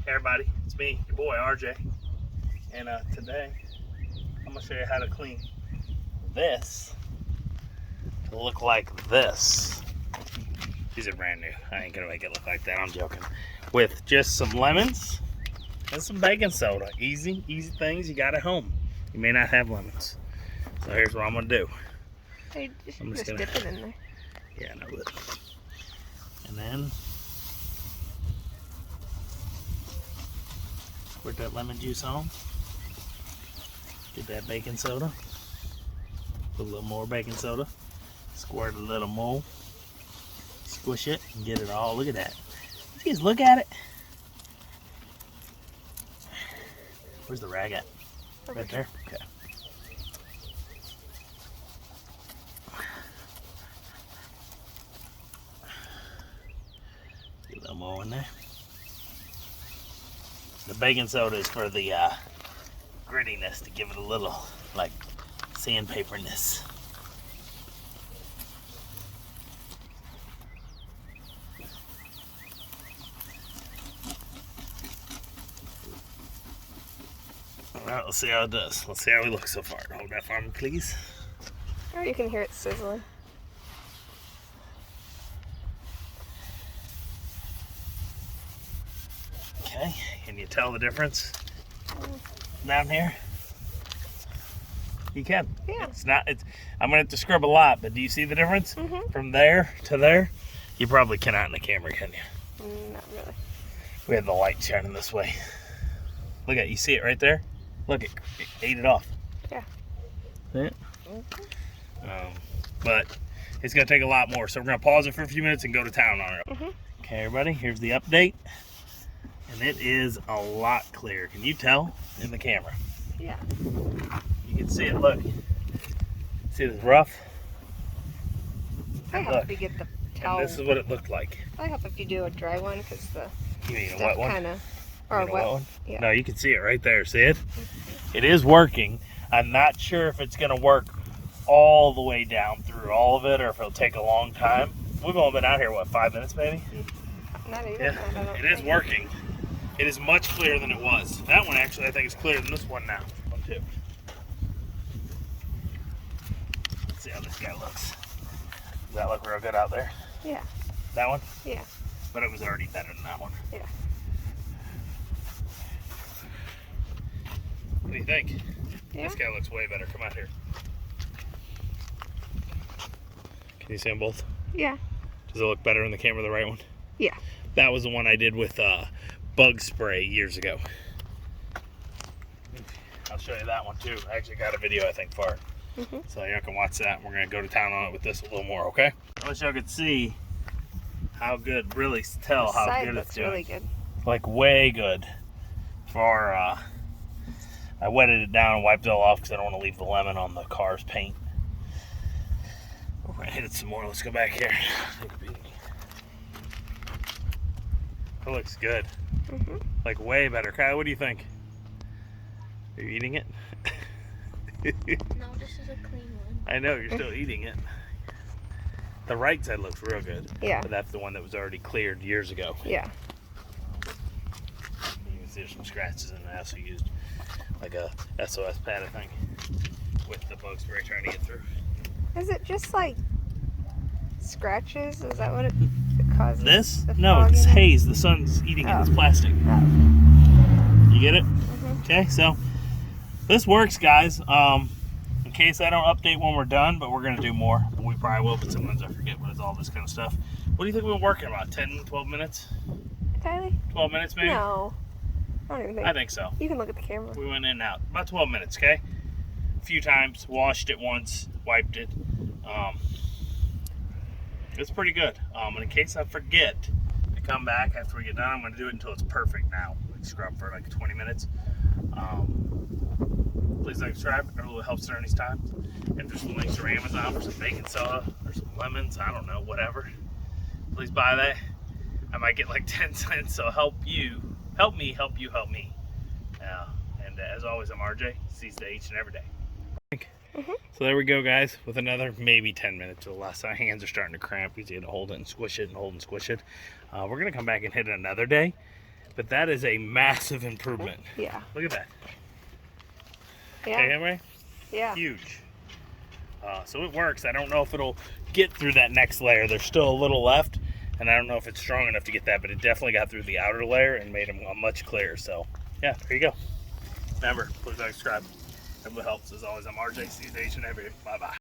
Hey everybody, it's me, your boy RJ, and today I'm gonna show you how to clean this to look like this. These are brand new. I ain't gonna make it look like that. I'm joking. With just some lemons and some baking soda. Easy things you got at home. You may not have lemons, so here's what I'm gonna do. Hey, I'm just gonna dip it in there. Yeah, no, but and then squirt that lemon juice on. Get that baking soda. Put a little more baking soda. Squirt a little more. Squish it and get it all. Look at that. Just look at it. Where's the rag at? Right there? Okay. Get a little more in there. The baking soda is for the grittiness, to give it a little, like, sandpaperness. Alright, let's see how it does. Let's see how we look so far. Hold that for me, please. Or you can hear it sizzling. Okay, can you tell the difference down here? You can. Yeah. I'm gonna have to scrub a lot, but do you see the difference? From there to there? You probably cannot in the camera, can you? Not really. We have the light shining this way. Look at it, you see it right there? Look, it ate it off. Yeah. See it? But it's gonna take a lot more, so we're gonna pause it for a few minutes and go to town on it. Okay, everybody, here's the update. And it is a lot clearer. Can you tell in the camera? Yeah. You can see it, look. See this rough? I help if you get the towel. And this is what it looked like. I help if you do a dry one because the You mean a stuff wet one? kinda, or a wet one? Yeah. No, you can see it right there. See it? It is working. I'm not sure if it's going to work all the way down through all of it or if it'll take a long time. We've only been out here, what, 5 minutes maybe? Not even. Yeah, I don't it is think. working. It is much clearer than it was. That one actually I think is clearer than this one now. One too. Let's see how this guy looks. Does that look real good out there? Yeah. That one? Yeah. But it was already better than that one. Yeah. What do you think? Yeah. This guy looks way better. Come out here. Can you see them both? Yeah. Does it look better in the camera, the right one? Yeah. That was the one I did with bug spray years ago. I'll show you that one too. I actually got a video, I think, for it. So y'all can watch that. We're going to go to town on it with this a little more, okay? I wish y'all could see how good, really tell The how side good looks it's doing. really good. Like way good. For, I wetted it down and wiped it all off because I don't want to leave the lemon on the car's paint. We're going to hit it some more. Let's go back here. Take a peek. It looks good. Like way better. Kyle, what do you think? Are you eating it? No, this is a clean one. I know, you're still eating it. The right side looks real good. Yeah. But that's the one that was already cleared years ago. Yeah. You can see there's some scratches in it. I also used like a SOS pad, I think, with the bug spray trying to get through. Is it just like scratches? Is that what it causes? This? the No, it's fogginess? haze. The sun's eating it. It's plastic. You get it? Okay, so this works, guys. In case I don't update when we're done, but we're going to do more. We probably will, but sometimes I forget when it's all this kind of stuff. What do you think we've been working about? 10, 12 minutes? Kylie? 12 minutes maybe? No. I don't even think. I think so. You can look at the camera. We went in and out. About 12 minutes, okay? A few times. Washed it once. Wiped it. It's pretty good. And in case I forget to come back after we get done, I'm going to do it until it's perfect now. Like scrub for like 20 minutes. Please like, subscribe. It really helps during these times. If there's some links to Amazon for some baking soda or some lemons, I don't know, whatever. Please buy that. I might get like 10 cents, so help you. Help me, help you, help me. And as always, I'm RJ. Seize the each and every day. So there we go, guys, with another maybe 10 minutes or less. My hands are starting to cramp because you got to hold it and squish it and hold and squish it. We're going to come back and hit it another day. But that is a massive improvement. Yeah. Look at that. Yeah. Okay, Henry? Yeah. Huge. So it works. I don't know if it'll get through that next layer. There's still a little left, and I don't know if it's strong enough to get that, but it definitely got through the outer layer and made them much clearer. So, yeah, there you go. Remember, please like, subscribe. It helps. As always, I'm RJ. See you Asian every. Bye-bye.